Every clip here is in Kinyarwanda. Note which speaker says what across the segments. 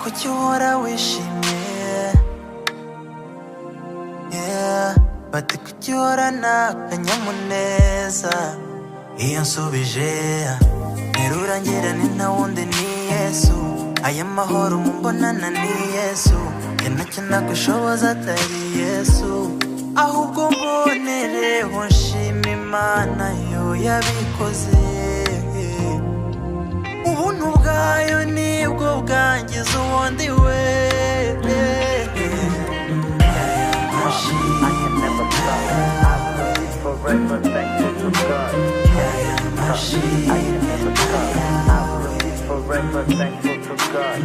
Speaker 1: kuki uhora wishimye, yeah. Bati kuki uhorana akanyamuneza, iyo nsubije nterura ngira ni nta wundi ni Yesu, aya mahoro mumbonana ni Yesu, njye ntacyo nagushoboza atari Yesu, ahubwo mbonereho nshima Imana yo yabikoze, ubuntu bwayo nibwo bwangiza uwundi we.
Speaker 2: Forever thankful to God. I can never stop. I will be forever thankful to God.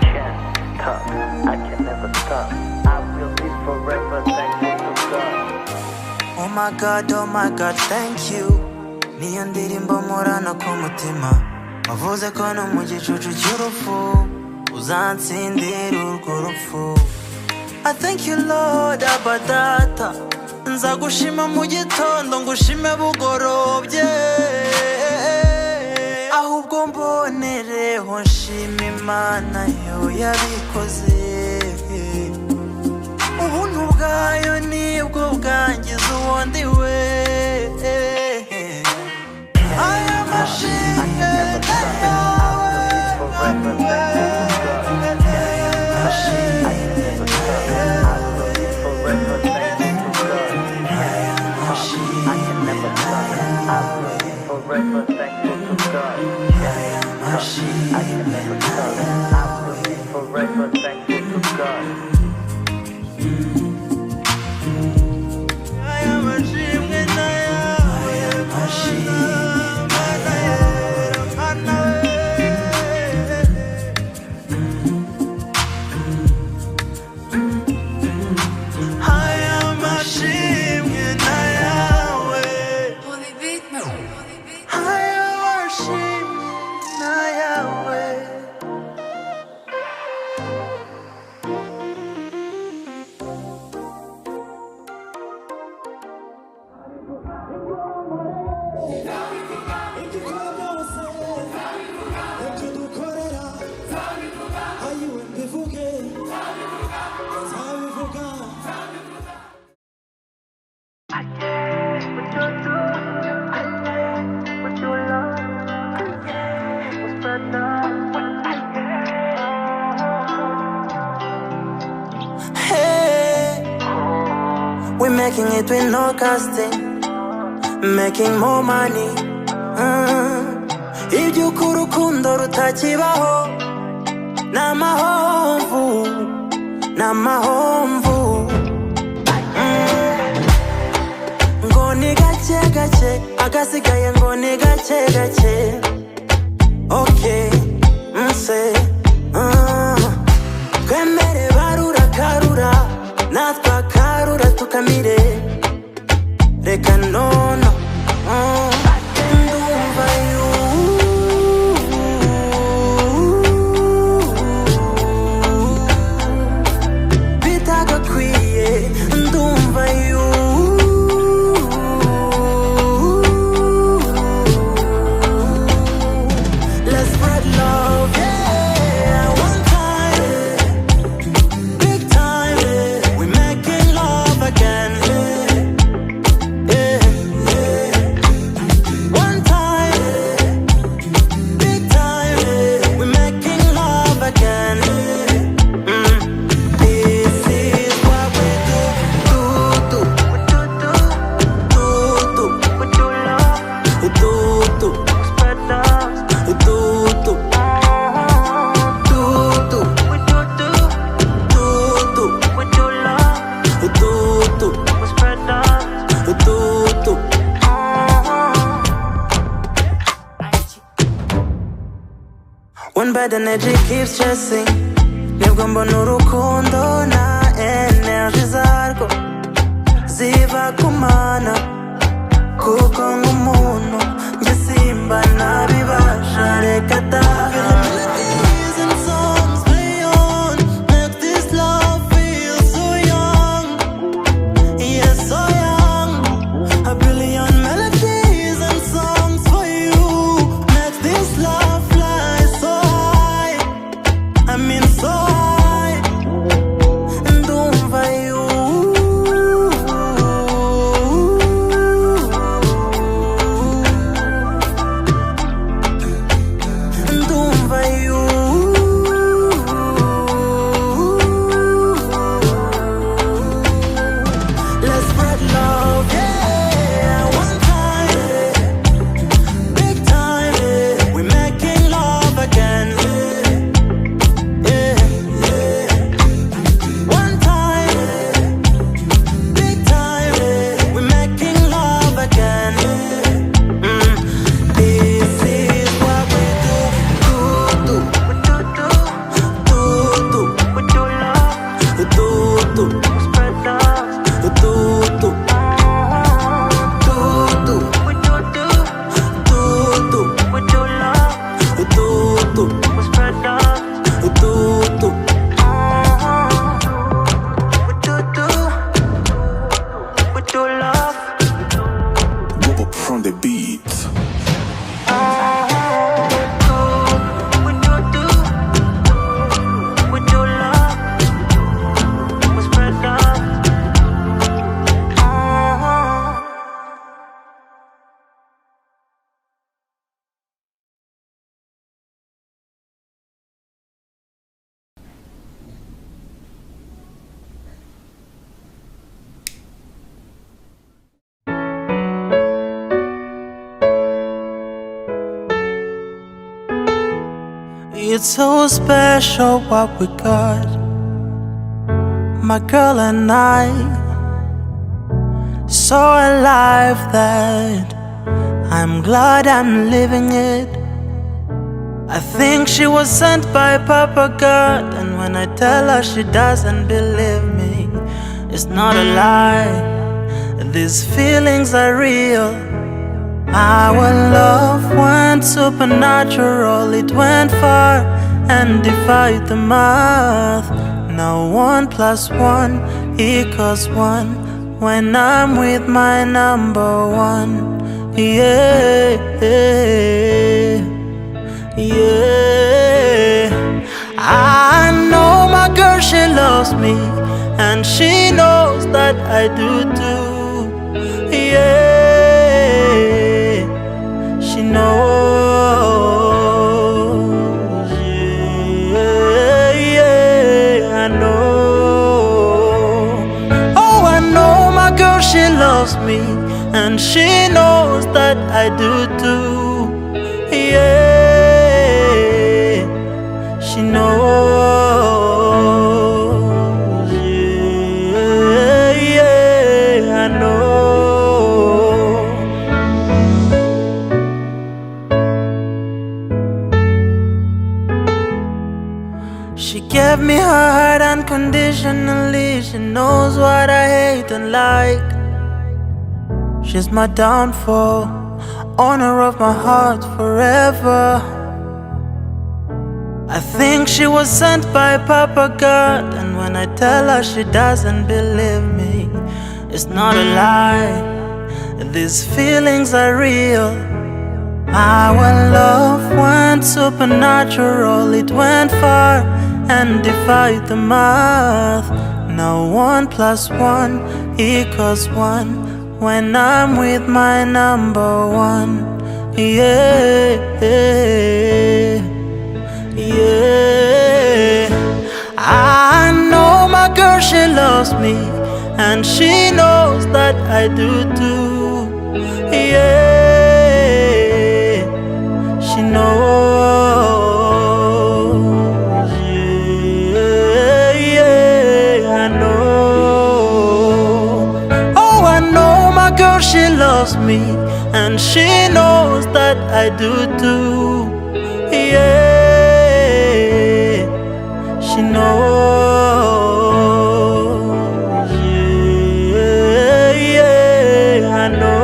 Speaker 2: Can't stop. I can never stop. I will be forever thankful to God.
Speaker 1: Oh my God, thank you. Niyo ndirimbo murana ku mutima, wavuze ko no mu gicucu cy'urupfu uzansindira urwo rupfu. I thank you Lord Abba Data, nzagushima mu gitondo ngushime bugorobye, ahubwo mbonereho nshima Imana yo yabikoze, ubuntu bwayo nibwo bwangiza uwundi we. Aya mashimwe
Speaker 2: Forever thankful to God. I can never stop. I will be forever thankful to God.
Speaker 1: I am a dream and I am a sheep. We're making it with no casting, making more money. Iby'uko urukundo rutakibaho n'amahomvu, n'amahomvu. Ngo ni gake gake, agasigaye ngo ni gake gake. Okay, mse twemere barura karura, natwe akarura tukamire, reka nono ndumva yu bitagakwiye, ndumva yu let's spread love, yeah, one time, big time, we're making love again, yeah, yeah. One time, big time, we're making love again. This is what we do, we do love, we spread love, we spread love. One bad energy keeps chasing, nibwo mbona urukundo na energy zarwo ziba kumana, kuko nk'umuntu njye simba nabibasha, reka da. Melodies and songs play on, make this love feel so young, yes so young. A billion melodies and songs for you. tu,
Speaker 2: We spread love.
Speaker 1: tu.
Speaker 2: We do love.
Speaker 3: Umva from the beat.
Speaker 2: We do love. We spread love.
Speaker 1: It's so special what we got, my girl and I. So alive that I'm glad I'm living it. I think she was sent by Papa God, and when I tell her she doesn't believe me, it's not a lie. These feelings are real. Our love went supernatural, it went far and defied the math. Now 1 + 1 = 1 when I'm with my number one. Yeah, yeah. I know my girl, she loves me, and she knows that I do too. Yeah. She knows, yeah, I know. Oh, I know my girl, she loves me, and she knows that I do too. Yeah, she knows, yeah, I know. She gave me her heart unconditionally. She knows what I hate and like. She's my downfall, owner of my heart forever. I think she was sent by Papa God, and when I tell her she doesn't believe me, it's not a lie. These feelings are real. Our love went supernatural, it went far and defied the math. Now 1 + 1 = 1 when I'm with my number one. Yeah, yeah. I know my girl, she loves me, and she knows that I do too. Yeah, she knows, yeah, I know. Oh, I know my girl, she loves me, and she knows that I do too. Yeah, she knows, yeah, I know.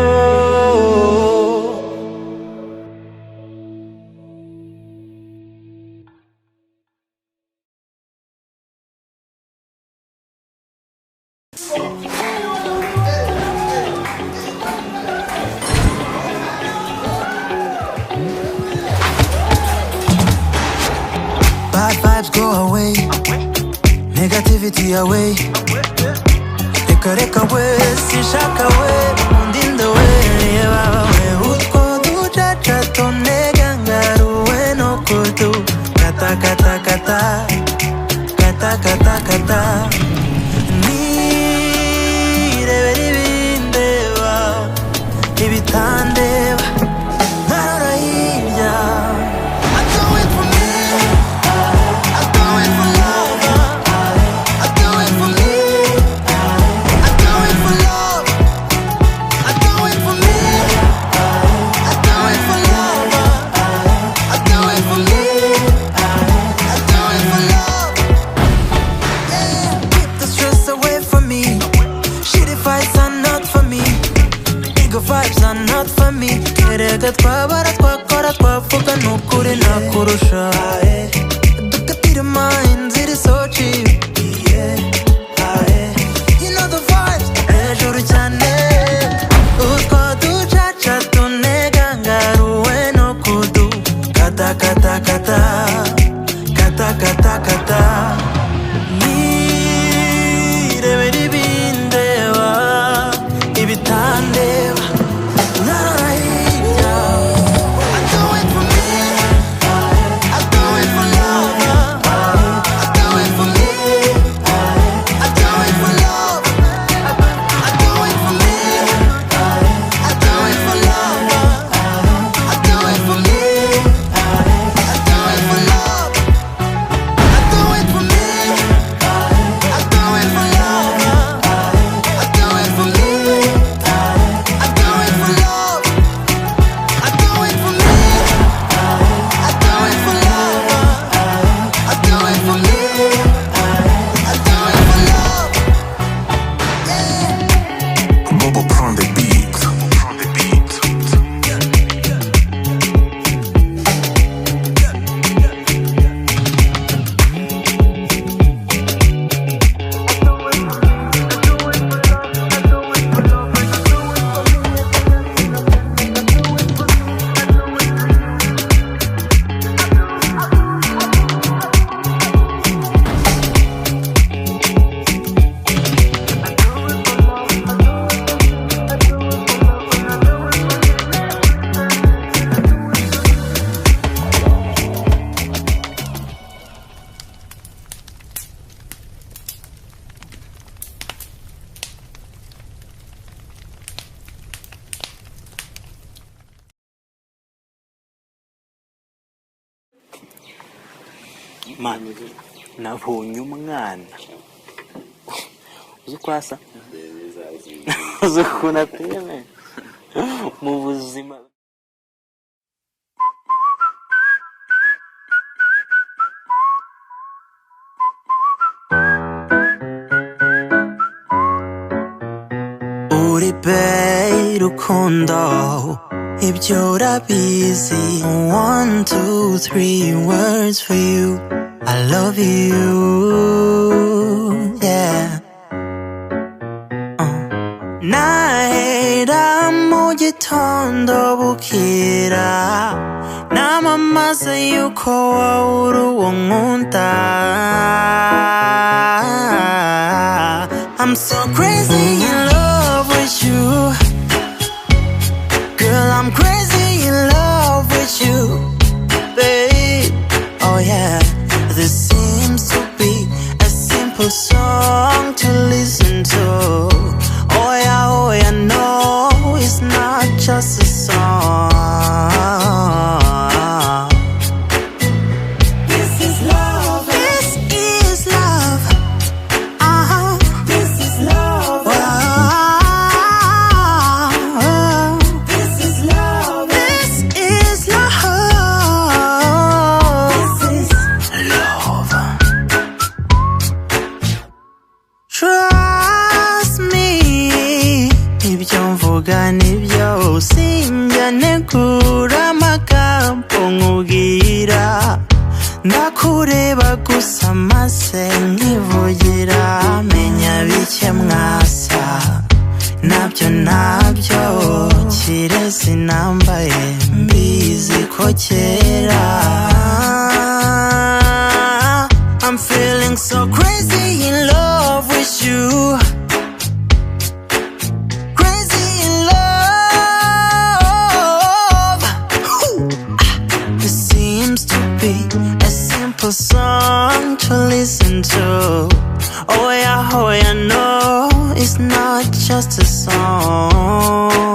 Speaker 1: Bad vibes go away, negativity away. Reka we, sishaka we, undinde we, yebaba we. Utko dujaja tonega ngaru we no kudu. Kata kata kata, kata kata kata. Ni reberi bindeba, ibitandeba, nkarora hirya. I do it for me, I do it for love, I do it for me, I do it for love, I do it for me, I do it for love, I do it for me, I do kukurusha dukatira minds it is so cheap. You know the vibes hejuru cyane utwo ducaca tunega ngaruwe no kudu kata kata kata kata kata kata nirebera ibindeba ibitandeba nararahirya I do it for me I do it for love I do it for me I do it for love I do it for me I do it for love I do it for me I do it for love I do it for me I do it for love I do it for me I do it for love I do it for me I do it for love I do it for me I do it for love
Speaker 3: Umva prend the beat.
Speaker 1: mani nabonye umwana uzi uko asa uzi ukuntu ateye mu buzima uri be rukundo ibyo urabizi 1, 2, 3 words for you I love you yeah nahera mu gitondo bukira namamaza yuko wowe uri uwo nkunda I'm so crazy in love with you Girl, I'm crazy in love with you, babe. Oh yeah, this seems to be a simple song to listen to. Oh yeah, no, it's not just a song. This is love. This is love. This is love. Trust me, ibyo mvuga nibyo sinjya negura amagambo nkubwira ndakureba gusa maze nkivugira menya bike mwasa nabyo kirezi nambaye mbizi ko kera I'm feeling so crazy in love with you Crazy in love This seems to be a simple song to listen to Oh yeah, no, it's not just a song